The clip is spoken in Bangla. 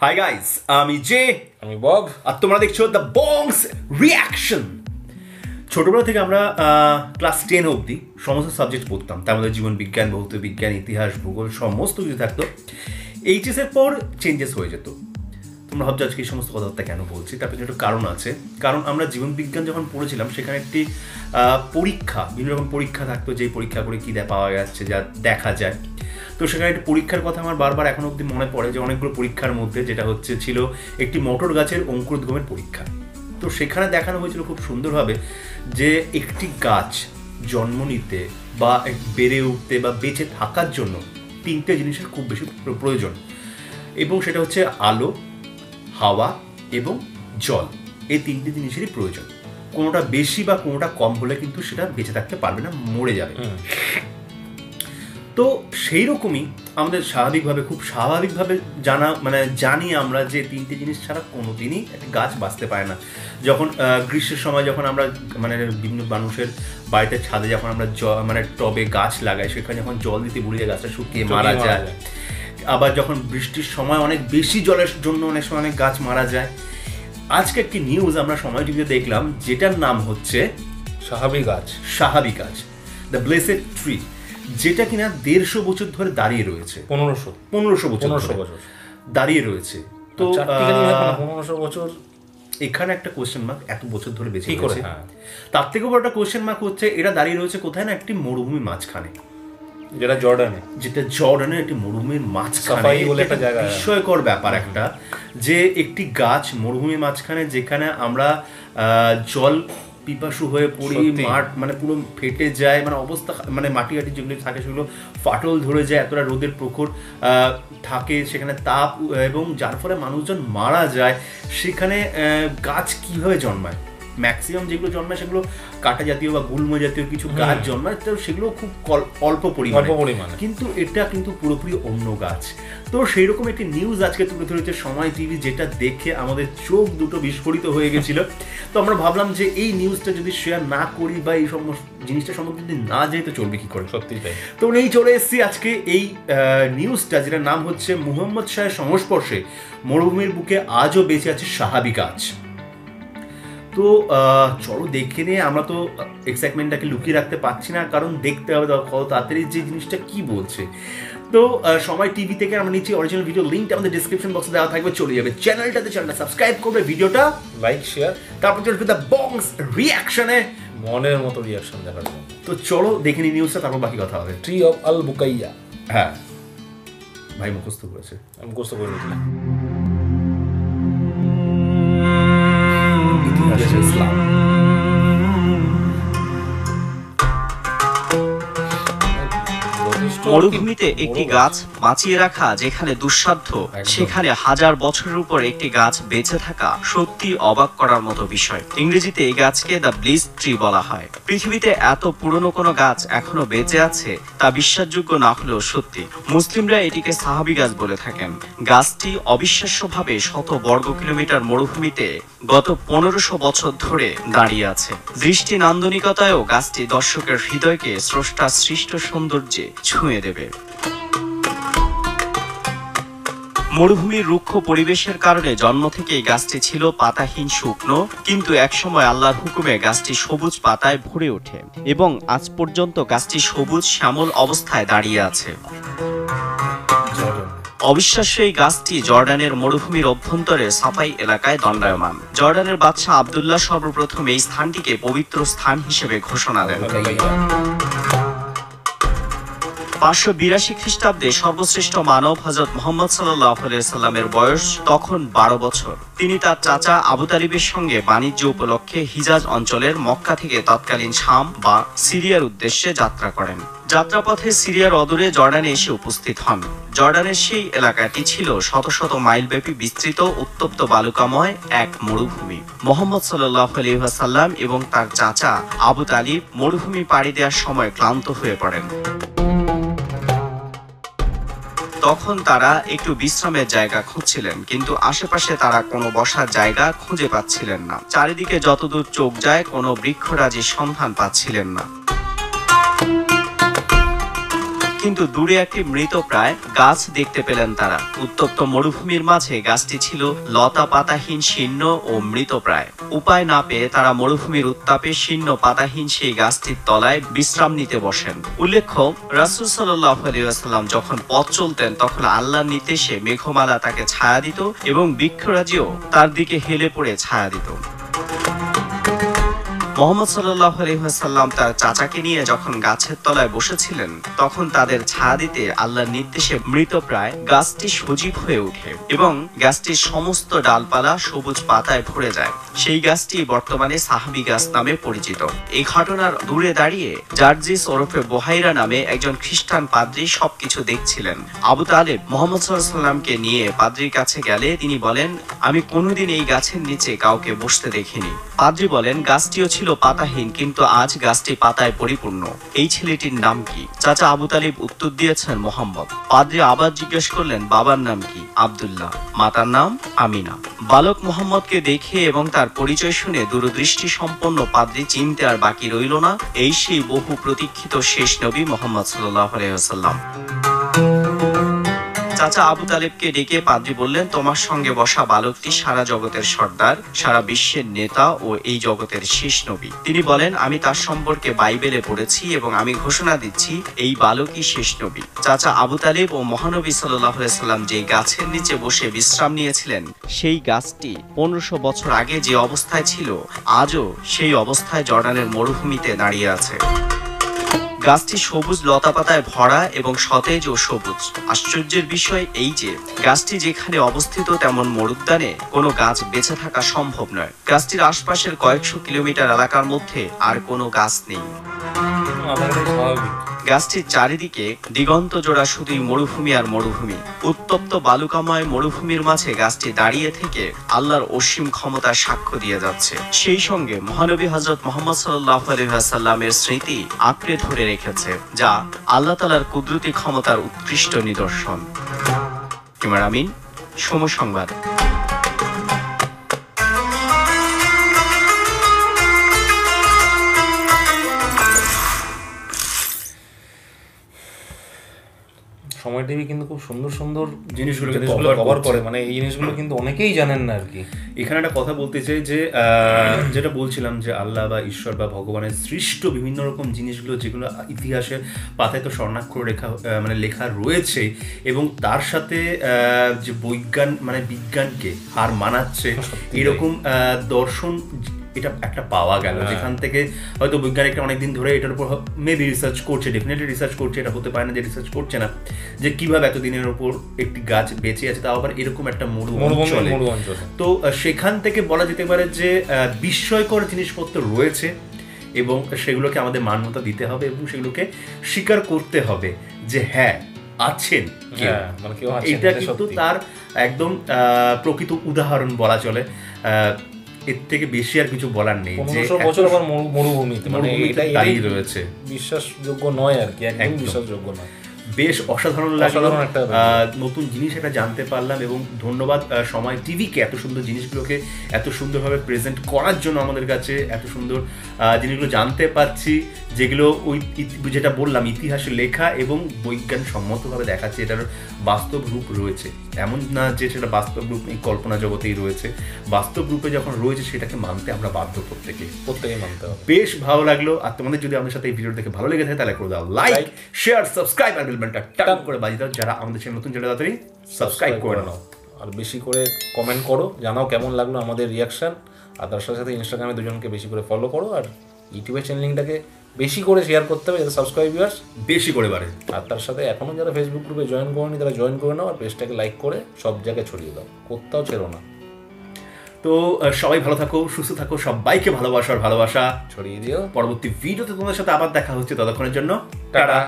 হাই গাইস, আমি জে, আমি বব, আর তোমরা দেখছো দ্য বংস রিয়াকশন। ছোটবেলা থেকে আমরা ক্লাস 10 অবধি সমস্ত সাবজেক্ট পড়তাম। তার মধ্যে জীবন বিজ্ঞান, ভৌত বিজ্ঞান, ইতিহাস, ভূগোল সমস্ত কিছু থাকতো। এইচএসের পর চেঞ্জেস হয়ে যেত। তোমরা ভাবছো আজকে এই সমস্ত কথাবার্তা কেন বলছি, তার পেছনে একটু কারণ আছে। কারণ আমরা জীবন বিজ্ঞান যখন পড়েছিলাম সেখানে একটি পরীক্ষা, বিভিন্ন রকম পরীক্ষা থাকতো, যেই পরীক্ষা করে কী পাওয়া যাচ্ছে, যা দেখা যায়। তো সেখানে একটি পরীক্ষার কথা আমার বারবার এখনো অবধি মনে পড়ে, যে অনেকগুলো পরীক্ষার মধ্যে যেটা ছিল একটি মটর গাছের অঙ্কুরোদ্গমের পরীক্ষা। তো সেখানে দেখানো হয়েছিল খুব সুন্দরভাবে যে একটি গাছ জন্ম নিতে বা বেড়ে উঠতে বা বেঁচে থাকার জন্য তিনটে জিনিসের খুব বেশি প্রয়োজন, এবং সেটা হচ্ছে আলো, হাওয়া এবং জল। এই তিনটে জিনিসেরই প্রয়োজন। কোনোটা বেশি বা কোনোটা কম হলে কিন্তু সেটা বেঁচে থাকতে পারবে না, মরে যাবে। তো সেই রকমই আমাদের খুব স্বাভাবিকভাবে জানি আমরা যে তিনটে জিনিস ছাড়া কোনোদিনই একটা গাছ বাঁচতে পারে না। যখন গ্রীষ্মের সময় যখন আমরা বিভিন্ন মানুষের বাড়িতে ছাদে যখন আমরা টবে গাছ লাগাই, সেখানে যখন জল দিতে ভুলে যায় গাছটা শুকিয়ে মারা যায়। আবার যখন বৃষ্টির সময় অনেক বেশি জলের জন্য অনেক সময় অনেক গাছ মারা যায়। আজকে একটি নিউজ আমরা সময় টিভিতে দেখলাম, যেটার নাম হচ্ছে সাহাবি গাছ, দ্য ব্লেসেড ট্রি, যেটা কিনা 150 বছর ধরে দাঁড়িয়ে রয়েছে। 1500 বছর দাঁড়িয়ে রয়েছে। তো 1500 বছর, এখানে একটা কোশ্চেন মার্ক, এত বছর ধরে বেঁচে গেছে। তার থেকে বড় একটা কোশ্চেন মার্ক হচ্ছে এটা দাঁড়িয়ে রয়েছে কোথায় না, একটি মরুভূমির মাঝখানে, যেটা জর্ডানের একটি মরুভূমির মাঝখানে। বিস্ময়কর ব্যাপার একটা, যে একটি গাছ মরুভূমির মাঝখানে, যেখানে আমরা জল পিপাসু হয়ে পড়ি, মাঠ পুরো ফেটে যায়, অবস্থা মাটি যেগুলো থাকে সেগুলো ফাটল ধরে যায়, এতটা রোদের প্রখর থাকে সেখানে, তাপ, এবং যার ফলে মানুষজন মারা যায়। সেখানে গাছ কিভাবে জন্মায়? ম্যাক্সিমাম যেগুলো জন্মায় সেগুলো কাঁটা জাতীয় বা গুল্ম জাতীয় কিছু গাছ জন্মায়, তো সেগুলো খুব অল্প পরিমাণে, কিন্তু এটা কিন্তু পুরোপুরি অন্য গাছ। তো সেই রকম একটি নিউজ আজকে তুলে ধরেছে সময় টিভি, যেটা দেখে আমাদের চোখ দুটো বিস্ফোরিত হয়ে গেছিল। তো আমরা ভাবলাম যে এই নিউজটা যদি শেয়ার না করি বা এই সমস্ত জিনিসটা সম্বন্ধে যদি না যাই তো চলবে কি করে। সত্যি তাই। তো এই চলে এসেছি আজকে এই নিউজটা, যেটার নাম হচ্ছে মুহাম্মদ শাহের সংস্পর্শে মরুভূমির বুকে আজও বেঁচে আছে সাহাবি গাছ। তো চলো দেখে নিয়ে, আমরা তো এক্সাইটমেন্টটাকে লুকিয়ে রাখতে পারছি না, কারণ দেখতে হবে কত তাড়াতাড়ি যে জিনিসটা কি বলছে। তো সময় টিভি থেকে আমরা নিচে অরিজিনাল ভিডিও লিঙ্কটা আমাদের ডিসক্রিপশন বক্সে দেওয়া থাকবে, চলে যাবে। চ্যানেলটা সাবস্ক্রাইব করবে, ভিডিওটা লাইক শেয়ার, তারপর চলবে দ্য বংস রিয়াকশনে, মনের মতো রিয়াকশন দেখার জন্য। তো চলো দেখে নি নিউজটা, তারপর বাকি কথা হবে। ট্রি অফ আল বুকাইয়া। হ্যাঁ ভাই, মুখস্থ করেছে, আমি মুখস্থ করে নিয়েছিলাম। ইসলাম মরুভূমিতে একটি গাছ বাঁচিয়ে রাখা যেখানে দুঃসাধ্য, সেখানে হাজার বছরের উপর একটি গাছ বেঁচে থাকা সত্যি অবাক করার মতো বিষয়। ইংরেজিতে এই গাছকে দ্য ব্লিস ট্রি বলা হয়। পৃথিবীতে এত পুরনো কোনো গাছ এখনো বেঁচে আছে তা বিশ্বাসযোগ্য না হলেও সত্যি। মুসলিমরা এটিকে সাহাবি গাছ বলে থাকেন। গাছটি অবিশ্বাস্যভাবে শত বর্গ কিলোমিটার মরুভূমিতে গত 1500 বছর ধরে দাঁড়িয়ে আছে। দৃষ্টি নান্দনিকতায়ও গাছটি দর্শকের হৃদয়কে স্রষ্টার সৃষ্ট সৌন্দর্যে ছুঁয়ে দেবে। মরুভূমির রুক্ষ পরিবেশের কারণে জন্ম থেকেই গাছটি ছিল পাতাহীন শুকনো, কিন্তু একসময় আল্লাহর হুকুমে গাছটি সবুজ পাতায় ভরে ওঠে এবং আজ পর্যন্ত গাছটি সবুজ শ্যামল অবস্থায় দাঁড়িয়ে আছে। অবিশ্বাস্য এই গাছটি জর্ডানের মরুভূমির অভ্যন্তরে সাফাই এলাকায় দণ্ডায়মান। জর্ডানের বাদশাহ আব্দুল্লাহ সর্বপ্রথম এই স্থানটিকে পবিত্র স্থান হিসেবে ঘোষণা দেন। 582 খ্রিস্টাব্দে সর্বশ্রেষ্ঠ মানব হযরত মুহাম্মদ সাল্লাল্লাহু আলাইহি সাল্লামের বয়স তখন 12 বছর। তিনি তার চাচা আবু তালিবের সঙ্গে বাণিজ্য উপলক্ষে হিজাজ অঞ্চলের মক্কা থেকে তৎকালীন শাম বা সিরিয়ার উদ্দেশ্যে যাত্রা করেন। যাত্রাপথে সিরিয়ার অদূরে জর্ডানে এসে উপস্থিত হন। জর্ডানের সেই এলাকাটি ছিল শত শত মাইল ব্যাপী বিস্তৃত উত্তপ্ত বালুকাময় এক মরুভূমি। মুহাম্মদ সাল্লাল্লাহু আলাইহি ওয়াসাল্লাম এবং তার চাচা আবু তালিব মরুভূমি পাড়ি দেওয়ার সময় ক্লান্ত হয়ে পড়েন। তখন তারা একটু বিশ্রামের জায়গা খুঁজছিলেন, কিন্তু আশেপাশে তারা কোনো বসার জায়গা খুঁজে পাচ্ছিলেন না। চারিদিকে যতদূর চোখ যায় কোনো বৃক্ষরাজির সন্ধান পাচ্ছিলেন না। কিন্তু দূরে একটি মৃতপ্রায় গাছ দেখতে পেলেন তারা। উত্তপ্ত মরুভূমির মাঝে গাছটি ছিল লতা পাতাহীন, শীর্ণ ও মৃতপ্রায়। উপায় না পেয়ে তারা মরুভূমির উত্তাপে শীর্ণ পাতাহীন সেই গাছটির তলায় বিশ্রাম নিতে বসেন। উল্লেখ্য, রাসূল সাল্লাল্লাহু আলাইহি ওয়াসাল্লাম যখন পথ চলতেন তখন আল্লাহর নির্দেশে মেঘমালা তাকে ছায়া দিত এবং বৃক্ষরাজিও তার দিকে হেলে পড়ে ছায়া দিত। মুহাম্মদ সাল্লাল্লাহু আলাইহি ওয়াসাল্লাম তার চাচাকে নিয়ে যখন গাছের তলায় বসেছিলেন তখন তাদের ছায়া দিতে আল্লাহর নির্দেশে মৃতপ্রায় গাছটি সজীব হয়ে ওঠে এবং গাছটির সমস্ত ডালপালা সবুজ পাতায় ভরে যায়। সেই গাছটি বর্তমানে সাহাবী গাছ নামে পরিচিত। এই ঘটনার দূরে দাঁড়িয়ে জার্জিস ওরফে বুহাইরা নামে একজন খ্রিস্টান পাদ্রী সবকিছু দেখছিলেন। আবু তালেব মুহাম্মদ সাল্লাল্লাহু আলাইহি ওয়াসাল্লামকে নিয়ে পাদ্রীর কাছে গেলে তিনি বলেন, আমি কোনোদিন এই গাছের নিচে কাউকে বসতে দেখিনি। পাদ্রী বলেন, গাছটিও ছিল পাতাহীন, কিন্তু আজ গাছটি পাতায় পরিপূর্ণ। এই ছেলেটির নাম কি? চাচা আবু তালিব উত্তর দিয়েছেন, মোহাম্মদ। পাদ্রী আবার জিজ্ঞেস করলেন, বাবার নাম কি? আব্দুল্লাহ। মাতার নাম আমিনা। বালক মোহাম্মদকে দেখে এবং তার পরিচয় শুনে দূরদৃষ্টি সম্পন্ন পাদ্রী চিনতে আর বাকি রইল না, এই সেই বহু প্রতীক্ষিত শেষ নবী মুহাম্মদ সাল্লাল্লাহু আলাইহি ওয়াসাল্লাম। চাচা আবু তালেবকে ডেকে পাদ্রী বললেন, তোমার সঙ্গে বসা বালকটি সারা জগতের সর্দার, সারা বিশ্বের নেতা ও এই জগতের শেষ নবী। তিনি বলেন, আমি তার সম্পর্কে বাইবেলে পড়েছি এবং আমি ঘোষণা দিচ্ছি এই বালকই শেষ নবী। চাচা আবু তালেব ও মহানবী সাল্লাল্লাহু আলাইহি ওয়াসাল্লাম যে গাছের নিচে বসে বিশ্রাম নিয়েছিলেন সেই গাছটি 1500 বছর আগে যে অবস্থায় ছিল আজও সেই অবস্থায় জর্ডানের মরুভূমিতে দাঁড়িয়ে আছে। গাছটি সবুজ লতাপাতায় ভরা এবং সতেজ ও সবুজ। আশ্চর্যের বিষয় এই যে গাছটি যেখানে অবস্থিত তেমন মরুদ্যানে কোনো গাছ বেঁচে থাকা সম্ভব নয়। গাছটির আশপাশের কয়েকশো কিলোমিটার এলাকার মধ্যে আর কোনো গাছ নেই। গাছটির চারিদিকে দিগন্ত জোড়া শুধুই মরুভূমি আর মরুভূমি। উত্তপ্ত বালুকাময় মরুভূমির মাঝে গাছটি দাঁড়িয়ে থেকে আল্লাহর অসীম ক্ষমতার সাক্ষ্য দিয়ে যাচ্ছে। সেই সঙ্গে মহানবী হযরত মুহাম্মদ সাল্লাল্লাহু আলাইহি ওয়াসাল্লামের স্মৃতি আঁকড়ে ধরে রেখেছে, যা আল্লাহ তাআলার কুদরতি ক্ষমতার উৎকৃষ্ট নিদর্শন। ক্যামেরাম্যান সময় সংবাদ। সময় টিভি কিন্তু খুব সুন্দর সুন্দর জিনিসগুলো কভার করে, মানে এই জিনিসগুলো কিন্তু অনেকেই জানেন না আর কি। এখানে একটা কথা বলতে চাই যে যেটা বলছিলাম যে আল্লাহ বা ঈশ্বর বা ভগবানের সৃষ্ট বিভিন্ন রকম জিনিসগুলো যেগুলো ইতিহাসের পাতায় তো স্বর্ণাক্ষরে লেখা রয়েছে এবং তার সাথে যে বিজ্ঞানকে হার মানাচ্ছে এরকম দর্শন এটা একটা পাওয়া গেল, যেখান থেকে হয়তো বৈজ্ঞানিকরা অনেকদিন ধরে এটার উপর মেবি রিসার্চ করছে, ডেফিনেটলি রিসার্চ করছে, এটা হতে পারে না যে রিসার্চ করছে না, যে কিভাবে এতদিনের উপর একটি গাছ বেঁচে আছে, তাও আবার এরকম একটা মরু অঞ্চলে। তো সেখান থেকে বলা যেতে পারে যে বিস্ময়কর জিনিসপত্র রয়েছে এবং সেগুলোকে আমাদের মান্যতা দিতে হবে এবং সেগুলোকে স্বীকার করতে হবে যে হ্যাঁ আছেন, এটা কিন্তু তার একদম প্রকৃত উদাহরণ বলা চলে। এর থেকে বেশি আর কিছু বলার নেই। 1500 বছর আবার মরুভূমিতে এটাই রয়েছে, বিশ্বাসযোগ্য নয় আর কি, একদম বিশ্বাসযোগ্য নয়। বেশ অসাধারণ লাগলো, নতুন জিনিস একটা জানতে পারলাম এবং ধন্যবাদ সময় টিভিকে এত সুন্দর জিনিসগুলোকে এত সুন্দরভাবে প্রেজেন্ট করার জন্য। আমাদের কাছে এত সুন্দর জিনিসগুলো জানতে পারছি, যেগুলো ওই যেটা বললাম ইতিহাসে লেখা এবং বৈজ্ঞান সম্মতভাবে দেখাচ্ছে এটার বাস্তব রূপ রয়েছে। এমন না যে সেটা বাস্তব রূপ নেই, কল্পনা জগতেই রয়েছে। বাস্তব রূপে যখন রয়েছে সেটাকে মানতে আমরা বাধ্য, প্রত্যেকেই মানতে হবে। বেশ ভালো লাগলো। আর তোমাদের যদি আমাদের সাথে এই ভিডিও দেখে ভালো লেগে থাকে তাহলে করে দাও লাইক, শেয়ার, সাবস্ক্রাইব আর বেলবাটনটা টান করে বাজিয়ে দাও। যারা আমাদের চ্যানেল নতুন চ্যানেল তাড়াতাড়ি সাবস্ক্রাইব করে নাও আর বেশি করে কমেন্ট করো, জানাও কেমন লাগলো আমাদের রিয়াকশন। আর তার সাথে ইনস্টাগ্রামে দুজনকে বেশি করে ফলো করো আর ইউটিউবের চ্যানেলটাকে বেশি করে শেয়ার করতে হবে যাতে সাবস্ক্রাইবার্স বেশি করে বাড়ে। আর তার সাথে এখনও যারা ফেসবুক গ্রুপে জয়েন করোনি তারা জয়েন করে নাও আর পেজটাকে লাইক করে সব জায়গায় ছড়িয়ে দাও, কোথাও ছেড়ো না। তো সবাই ভালো থাকো, সুস্থ থাকো, সবাইকে ভালোবাসা ছড়িয়ে দিও। পরবর্তী ভিডিওতে তোমাদের সাথে আবার দেখা হচ্ছে, ততক্ষণের জন্য টাটা।